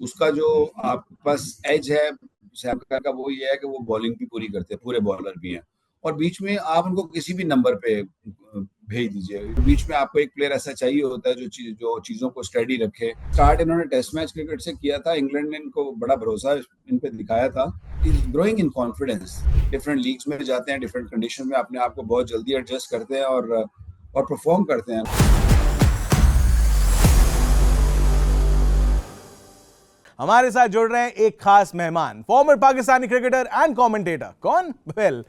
उसका जो आपके पास एज है सैम करन का, वो ये है कि वो बॉलिंग भी पूरी करते हैं, पूरे बॉलर भी हैं। और बीच में आप उनको किसी भी नंबर पे भेज दीजिए, बीच में आपको एक प्लेयर ऐसा चाहिए होता है जो चीज़ों को स्टेडी रखे। स्टार्ट इन्होंने टेस्ट मैच क्रिकेट से किया था, इंग्लैंड ने इनको बड़ा भरोसा इन पे दिखाया था। Is growing in confidence, different leagues में जाते हैं, डिफरेंट कंडीशन में अपने आप को बहुत जल्दी एडजस्ट करते हैं और परफॉर्म करते हैं। हमारे साथ जुड़ रहे हैं एक खास मेहमान, farmer Pakistani cricketer and commentator. कौन? वेल,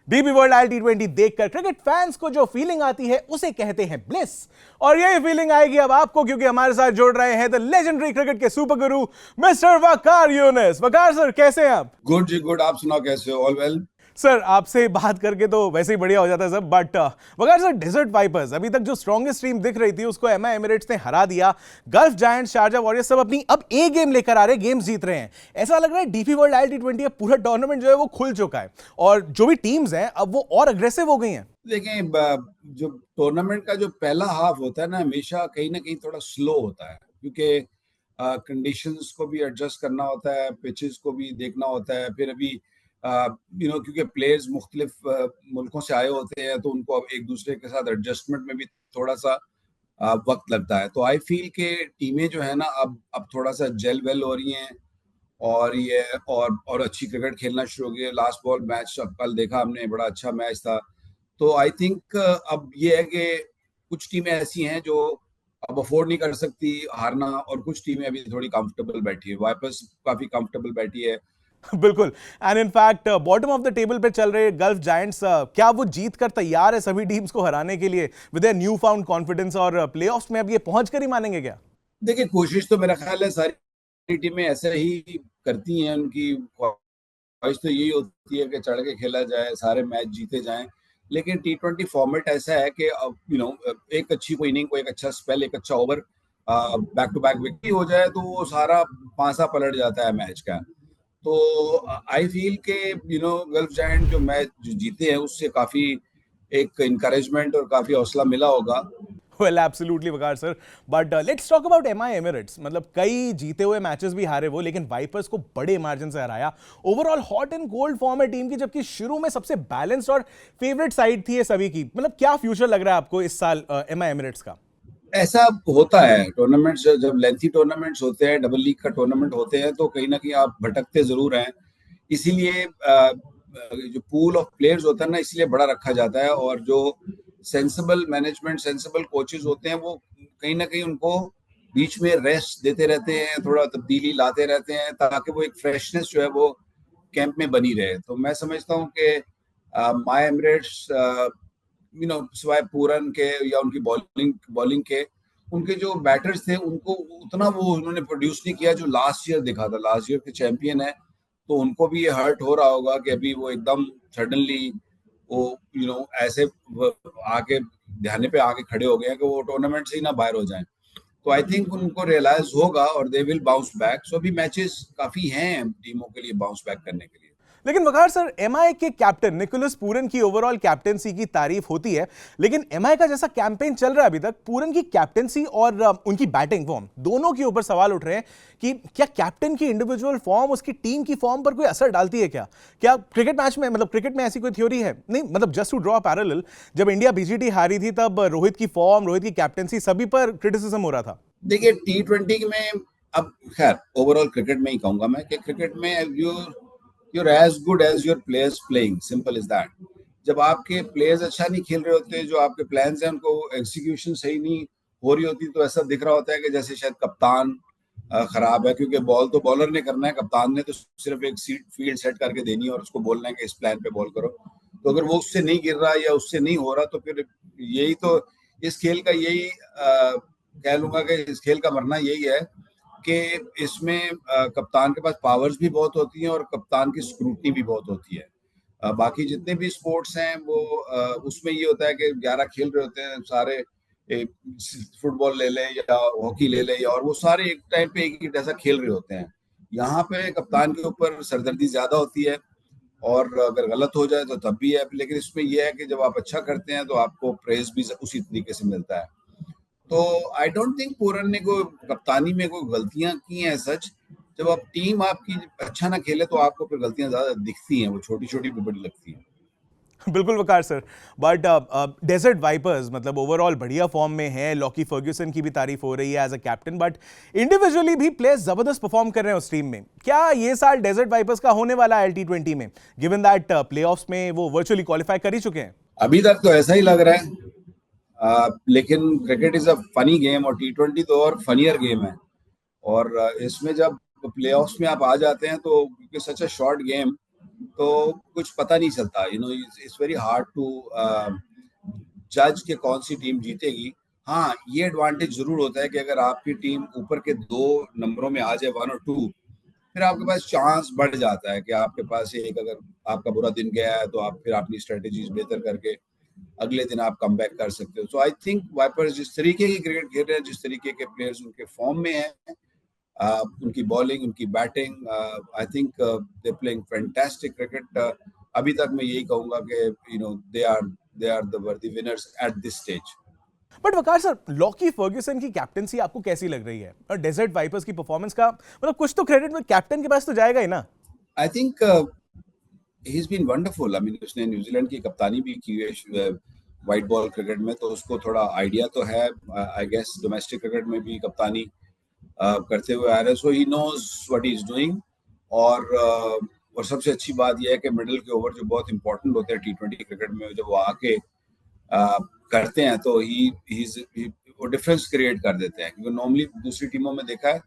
डीपी वर्ल्ड T20 देखकर क्रिकेट फैंस को जो फीलिंग आती है उसे कहते हैं ब्लिस। और यही फीलिंग आएगी अब आपको, क्योंकि हमारे साथ जुड़ रहे हैं द लेजेंडरी क्रिकेट के सुपर गुरु मिस्टर वकार यूनिस। वकार सर, कैसे हैं आप? गुड जी गुड, आप सुनाओ कैसे हो? ऑल वेल सर, आपसे बात करके तो वैसे ही बढ़िया हो जाता है सब, but Waqar sir, desert vipers अभी तक जो स्ट्रॉन्गेस्ट टीम दिख रही थी उसको MI एमिरेट्स ने हरा दिया। गल्फ जायंट्स, शारजा वॉरियर्स सब अपनी अब ए गेम लेकर आ रहे, गेम्स जीत रहे हैं। ऐसा लग रहा है डीपी वर्ल्ड T20 पूरा टूर्नामेंट जो है वो खुल चुका है और जो भी टीम्स हैं अब वो और अग्रेसिव हो गई हैं। देखें, जो टूर्नामेंट का जो पहला हाफ होता है ना, हमेशा कहीं ना कहीं थोड़ा स्लो होता है, क्योंकि कंडीशंस को भी एडजस्ट करना होता है, पिचेस को भी देखना होता है। फिर अभी क्योंकि प्लेयर्स मुख्तलिफ मुल्कों से आए होते हैं, तो उनको अब एक दूसरे के साथ एडजस्टमेंट में भी थोड़ा सा वक्त लगता है। तो आई फील के टीमें जो है ना, अब थोड़ा सा जेल वेल हो रही हैं और ये और अच्छी क्रिकेट खेलना शुरू हो गई है। लास्ट बॉल मैच अब कल देखा हमने, बड़ा अच्छा मैच था। तो आई थिंक अब ये है कि कुछ टीमें ऐसी हैं जो अब अफोर्ड नहीं कर सकती हारना, और कुछ टीमें अभी थोड़ी कंफर्टेबल बैठी है। वाइपर्स काफी कंफर्टेबल बैठी है। बिल्कुल। And in fact bottom of the table पे चल रहे गल्फ जायंट्स, क्या वो जीत कर तैयार है सभी टीम्स को हराने के लिए विद न्यू फाउंड कॉन्फिडेंस, और प्लेऑफ्स में अब ये पहुंच कर ही मानेंगे क्या? देखिए, कोशिश तो मेरा ख्याल है सारी टीमें ऐसे ही करती हैं। उनकी ख्वाहिश तो यही होती है कि चढ़ के खेला जाए, सारे मैच जीते जाएं। लेकिन T20 फॉर्मेट ऐसा है कि एक अच्छी को इनिंग को, एक अच्छा स्पेल, एक अच्छा over, back to back wicket हो जाए तो वो सारा पासा पलट जाता है मैच का। तो आई फील के गल्फ जायंट जो मैच जो जीते हैं उससे काफी एक इनकरेजमेंट और काफी हौसला मिला होगा। Well, absolutely Waqar sir, but let's talk about MI Emirates. मतलब कई जीते हुए मैचेस भी हारे वो, लेकिन वाइपर्स को बड़े मार्जिन से हराया। Overall hot and cold form है टीम की, जबकि शुरू में सबसे बैलेंस्ड और फेवरेट साइड थी ये सभी की। मतलब क्या फ्यूचर लग रहा है आपको इस साल MI एमिरेट्स का? ऐसा होता है टूर्नामेंट्स, जब लेंथी टूर्नामेंट्स होते हैं, डबल लीग का टूर्नामेंट होते हैं, तो कहीं ना कहीं आप भटकते जरूर हैं। इसीलिए जो पूल ऑफ प्लेयर्स होता है ना, इसलिए बड़ा रखा जाता है। और जो सेंसिबल मैनेजमेंट, सेंसिबल कोचेस होते हैं, वो कहीं ना कहीं उनको बीच में रेस्ट देते रहते हैं, थोड़ा तब्दीली लाते रहते हैं, ताकि वो एक फ्रेशनेस जो है वो कैंप में बनी रहे। तो मैं समझता हूँ कि माई एमिरेट्स सिवाय पूरन के या उनकी बॉलिंग के, उनके जो बैटर्स थे उनको उतना वो उन्होंने प्रोड्यूस नहीं किया जो लास्ट ईयर दिखा था। लास्ट ईयर के चैंपियन है, तो उनको भी ये हर्ट हो रहा होगा कि अभी वो एकदम सडनली वो ऐसे आके ध्यान पे आके खड़े हो गए हैं कि वो टूर्नामेंट से ही ना बाहर हो जाएं। तो आई थिंक उनको रियलाइज होगा और दे विल बाउंस बैक। सो अभी मैचेस काफी हैं टीमों के लिए बाउंस बैक करने के लिए। लेकिन वकार सर, MI के कैप्टन निकोलस पूरन की ओवरऑल कैप्टेंसी की तारीफ होती है, लेकिन MI का जैसा कैंपेन चल रहा है अभी तक, पूरन की कैप्टेंसी और उनकी बैटिंग फॉर्म दोनों के ऊपर सवाल उठ रहे हैं कि क्या कैप्टन की इंडिविजुअल फॉर्म उसकी टीम की फॉर्म पर कोई असर डालती है क्या? क्या क्रिकेट मैच में, मतलब क्रिकेट में ऐसी कोई थ्योरी है? नहीं, मतलब जस्ट टू ड्रॉ पैरेलल, जब इंडिया BGT हारी थी तब रोहित की फॉर्म, रोहित की कैप्टेंसी सभी पर क्रिटिसिज्म हो रहा था। देखिए, T20 में, अब खैर ओवरऑल क्रिकेट में ही कहूंगा मैं कि क्रिकेट में you're as good as your players playing, simple as that। जब आपके प्लेयर्स अच्छा नहीं खेल रहे होते, जो आपके प्लान्स हैं उनको एग्जीक्यूशन सही नहीं हो रही होती, तो ऐसा दिख रहा होता है कि जैसे शायद कप्तान खराब है, क्योंकि बॉल तो बॉलर ने करना है, कप्तान ने तो सिर्फ एक फील्ड सेट करके देनी है और उसको बोलना है कि इस प्लान पे बॉल करो। तो अगर वो उससे नहीं गिर रहा या उससे नहीं हो रहा, तो फिर यही तो इस खेल का यही कह लूंगा कि इस खेल का मरना यही है कि इसमें कप्तान के पास पावर्स भी बहुत होती हैं और कप्तान की स्क्रूटनी भी बहुत होती है। बाकी जितने भी स्पोर्ट्स हैं वो उसमें ये होता है कि 11 खेल रहे होते हैं सारे, फुटबॉल ले लें या हॉकी ले लें, और वो सारे एक टाइम पे एक ही जैसा खेल रहे होते हैं। यहाँ पे कप्तान के ऊपर सरदर्दी ज्यादा होती है, और अगर गलत हो जाए तो तब भी है। लेकिन इसमें यह है कि जब आप अच्छा करते हैं तो आपको प्रेज भी उसी तरीके से मिलता है। तो आई डोंट थिंक पूरन ने कोई कप्तानी में कोई गलतियां की हैं सच, जब आप टीम आपकी अच्छा ना खेले तो आपको फिर गलतियां ज्यादा दिखती हैं, वो छोटी छोटी भी बड़ी लगती हैं। बिल्कुल वकार सर। बट डेजर्ट वाइपर्स मतलब ओवरऑल बढ़िया फॉर्म में है, लॉकी फर्ग्यूसन की भी तारीफ हो रही है as a captain, but individually भी प्लेयर्स जबरदस्त परफॉर्म कर रहे हैं उस टीम में। क्या ये साल डेजर्ट वाइपर्स का होने वाला है T20 में, गिवन दैट प्लेऑफ्स में वो वर्चुअली क्वालिफाई कर ही चुके हैं? अभी तक तो ऐसा ही लग रहा है। लेकिन cricket is a funny game और T20 तो और फनियर गेम है। और इसमें जब प्लेऑफ्स में आप आ जाते हैं तो क्योंकि सच अ शॉर्ट गेम, तो कुछ पता नहीं चलता। इट्स वेरी हार्ड टू जज के कौन सी टीम जीतेगी। हाँ, ये एडवांटेज जरूर होता है कि अगर आपकी टीम ऊपर के 2 नंबरों में आ जाए, 1 और 2, फिर आपके पास चांस बढ़ जाता है कि आपके पास एक, अगर आपका बुरा दिन गया है तो आप फिर अपनी स्ट्रेटेजीज बेहतर करके अगले दिन आप कम बैक कर सकते हो। सो आई थिंक वाइपर्स जिस तरीके की क्रिकेट खेल रहे हैं, जिस तरीके के प्लेयर्स उनके फॉर्म में हैं, उनकी बॉलिंग, उनकी batting, I think they playing fantastic cricket. अभी तक मैं यही कहूंगा कि they are the worthy winners at this stage. But Waqar sir, Lockie Ferguson की कैप्टनसी आपको कैसी लग रही है? और डेजर्ट वाइपर्स की परफॉर्मेंस का मतलब कुछ तो क्रेडिट में कैप्टन के पास तो जाएगा ही ना? I think he is been wonderful. I mean उसने न्यूजीलैंड की कप्तानी भी की है वाइट बॉल क्रिकेट में, तो उसको थोड़ा आइडिया तो है। आई गेस डोमेस्टिक क्रिकेट में भी कप्तानी करते हुए आ रहे, so he knows what he is doing. और सबसे अच्छी बात यह है कि मिडिल के ओवर जो बहुत इंपॉर्टेंट होते हैं T20 क्रिकेट में, जब वो आके करते हैं तो वो डिफरेंस क्रिएट कर देते हैं। क्योंकि नॉर्मली दूसरी टीमों में देखा है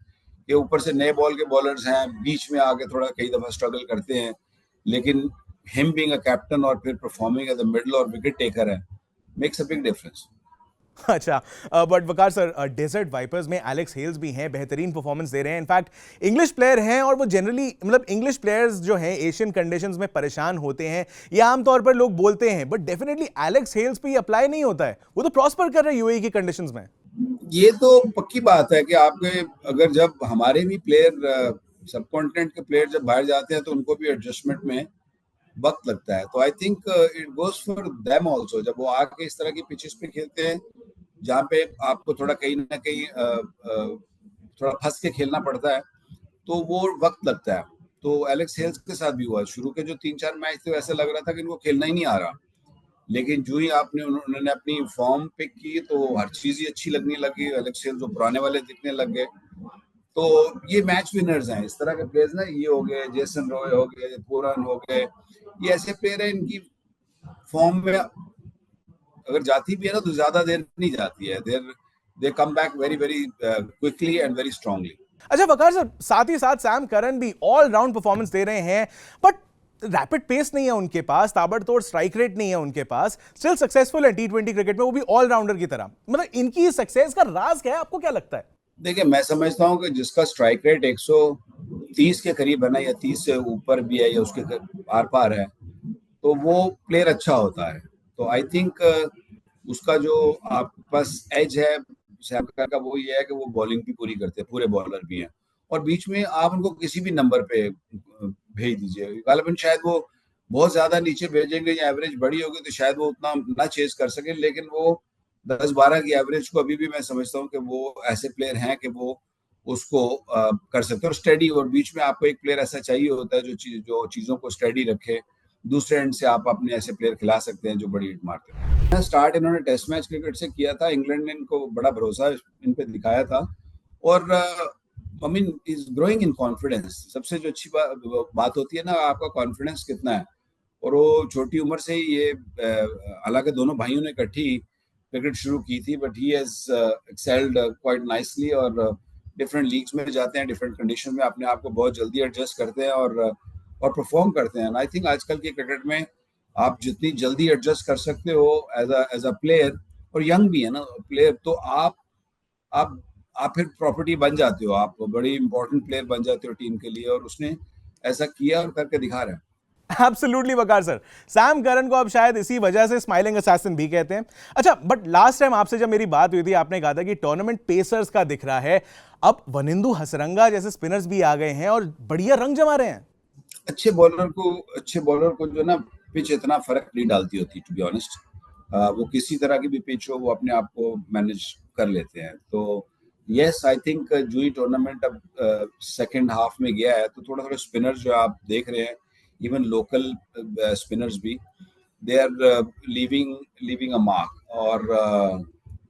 कि ऊपर से नए बॉल के बॉलर्स हैं, बीच में आके थोड़ा कई दफा स्ट्रगल करते हैं, लेकिन हिम बीइंग अ कैप्टन और फिर परफॉर्मिंग एज अ मिडल और विकेट टेकर है, मेक्स अ बिग डिफरेंस। अच्छा, but Waqar sir, desert vipers में एलेक्स हेल्स भी हैं, बेहतरीन परफॉर्मेंस दे रहे हैं, इनफैक्ट इंग्लिश प्लेयर हैं, और वो जनरली मतलब इंग्लिश प्लेयर्स जो हैं एशियन कंडीशंस में परेशान होते हैं, ये आमतौर पर लोग बोलते हैं, बट डेफिनेटली एलेक्स हेल्स पे ये अप्लाई नहीं होता है। वो तो प्रॉस्पर कर रहे हैं यूएई की कंडीशंस में। ये तो पक्की बात है कि आपके, अगर जब हमारे भी प्लेयर, सब कॉन्टिनेंट के प्लेयर जब बाहर जाते हैं तो उनको भी एडजस्टमेंट में वक्त लगता है। तो I think it goes for them also. जब वो आके इस तरह की पिचेस पे खेलते हैं जहाँ पे आपको थोड़ा कहीं ना कहीं थोड़ा फंस के खेलना पड़ता है, तो वो वक्त लगता है। तो एलेक्स हेल्स के साथ भी हुआ, शुरू के जो 3-4 मैच थे वैसे लग रहा था कि इनको खेलना ही नहीं आ रहा, लेकिन जो ही आपने उन्होंने अपनी फॉर्म पिक की तो हर चीज ही अच्छी लगने लगी। एलेक्स हेल्स जो पुराने वाले दिखने लग गए। तो ये मैच विनर्स हैं, इस तरह के प्लेयर्स ना, ये हो गए जेसन रॉय, हो गए पूरन, हो गए, ये ऐसे प्लेयर हैं इनकी फॉर्म में अगर जाती भी है ना तो ज्यादा देर नहीं जाती है। There they come back very very quickly and very strongly. अच्छा वकार सर, साथ ही साथ सैम करन भी ऑल राउंड परफॉर्मेंस दे रहे हैं, बट रैपिड पेस नहीं है उनके पास, ताबड़तोड़ स्ट्राइक रेट नहीं है उनके पास, स्टिल सक्सेसफुल है T20 क्रिकेट में, वो भी ऑलराउंडर की तरह। मतलब इनकी सक्सेस का राज क्या है, आपको क्या लगता है? देखिए, मैं समझता हूँ कि जिसका स्ट्राइक रेट 130 के करीब है ना, या 30 से ऊपर भी है, या उसके आर पार है, तो वो प्लेयर अच्छा होता है। तो आई थिंक उसका जो आपके पास एज है सैम का, वो ये है कि वो बॉलिंग भी पूरी करते हैं, पूरे बॉलर भी हैं, और बीच में आप उनको किसी भी नंबर पे भेज दीजिए। गालिबन शायद वो बहुत ज्यादा नीचे भेजेंगे या एवरेज बड़ी होगी तो शायद वो उतना ना चेज कर सके, लेकिन वो 10-12 की एवरेज को अभी भी मैं समझता हूँ कि वो ऐसे प्लेयर हैं कि वो उसको कर सकते हैं। और स्टेडी, और बीच में आपको एक प्लेयर ऐसा चाहिए होता है जो चीजों को स्टेडी रखे। दूसरे एंड से आप अपने ऐसे प्लेयर खिला सकते हैं जो बड़ी हिट मारते हैं। स्टार्ट इन्होंने टेस्ट मैच क्रिकेट से किया था, इंग्लैंड ने इनको बड़ा भरोसा इन पे दिखाया था, और I mean is growing in confidence. सबसे जो अच्छी बात होती है ना, आपका कॉन्फिडेंस कितना है। और वो छोटी उम्र से ही ये, हालांकि दोनों भाइयों ने इकट्ठी क्रिकेट शुरू की थी, but he has excelled quite nicely, और डिफरेंट लीग्स में जाते हैं, डिफरेंट कंडीशन में अपने आप को बहुत जल्दी एडजस्ट करते हैं, और परफॉर्म करते हैं। आई थिंक आजकल के क्रिकेट में आप जितनी जल्दी एडजस्ट कर सकते हो एज अ प्लेयर, और यंग भी है ना प्लेयर, तो आप आप फिर प्रॉपर्टी बन जाते हो, आप बड़ी इंपॉर्टेंट प्लेयर बन जाते हो टीम के लिए, और उसने ऐसा किया और करके दिखा रहा है। एब्सोल्युटली वकार सर, सैम करन को अब शायद इसी वजह से स्माइलिंग असैसिन भी कहते हैं। अच्छा, बट लास्ट टाइम आपसे जब मेरी बात हुई थी, आपने कहा था कि टूर्नामेंट पेसर्स का दिख रहा है, अब वनिंदु हसरंगा जैसे स्पिनर्स भी आ गए हैं और बढ़िया रंग जमा रहे हैं। अच्छे बॉलर को जो ना, पिच इतना फर्क नहीं डालती होती, टू बी ऑनेस्ट। वो किसी तरह की भी पिच हो वो अपने आप को मैनेज कर लेते हैं। तो यस, आई थिंक जो ही टूर्नामेंट अब सेकंड हाफ में गया है तो थोड़ा थोड़ा स्पिनर्स जो आप देख रहे हैं, इवन लोकल स्पिनर्स भी, they are leaving a mark.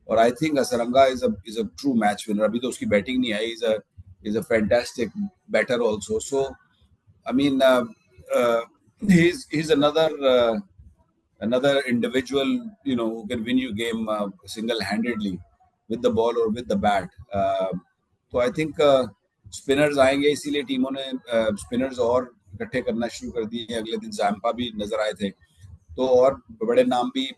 और I think Hasaranga is a true match winner. अभी तो उसकी बैटिंग नहीं आई, is a fantastic batter also. So I mean he's another individual, who can win you game single-handedly with the ball or with the bat. तो I think spinners आएंगे, इसीलिए टीमों ने स्पिनर्स और इकट्ठे करना शुरू कर दिए। अगले दिन जैम्पा भी नजर आए थे, तो और बड़े नाम भी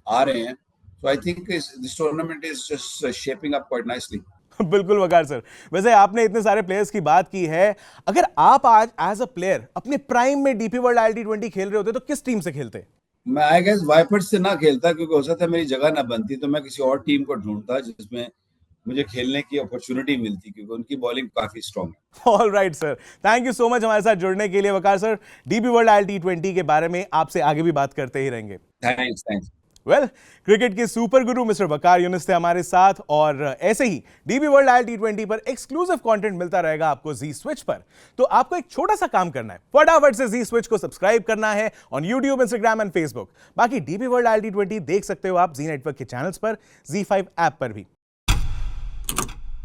आ रहे हैं। So I think this tournament is just shaping up quite nicely. बिल्कुल वकार सर। वैसे आपने इतने सारे प्लेयर्स की बात की है, अगर आप आज एज अ प्लेयर अपने प्राइम में डीपी वर्ल्ड ILT20 खेल रहे होते तो किस टीम से खेलते? मैं आई गेस वाइपर्स से ना खेलता, क्योंकि हो सकता है मेरी जगह ना बनती, तो मैं किसी और टीम को ढूंढता जिसमें मुझे खेलने की अपॉर्चुनिटी मिलती, क्योंकि उनकी बॉलिंग काफी स्ट्रांग है। All right sir, thank you so much हमारे साथ जुड़ने के लिए वकार सर। डीपी वर्ल्ड ILT20 के बारे में आपसे आगे भी बात करते ही रहेंगे। थैंक्स। वेल, क्रिकेट के सुपर गुरु मिस्टर वकार यूनिस थे हमारे साथ, और ऐसे ही डीपी वर्ल्ड ILT20 पर एक्सक्लूसिव कंटेंट मिलता रहेगा आपको जी स्विच पर। तो आपको एक छोटा सा काम करना है, फटाफट से जी स्विच को सब्सक्राइब करना है on YouTube, Instagram and Facebook. बाकी डीपी वर्ल्ड ILT20 देख सकते हो आप जी नेटवर्क के चैनल्स पर, जी5 ऐप पर भी।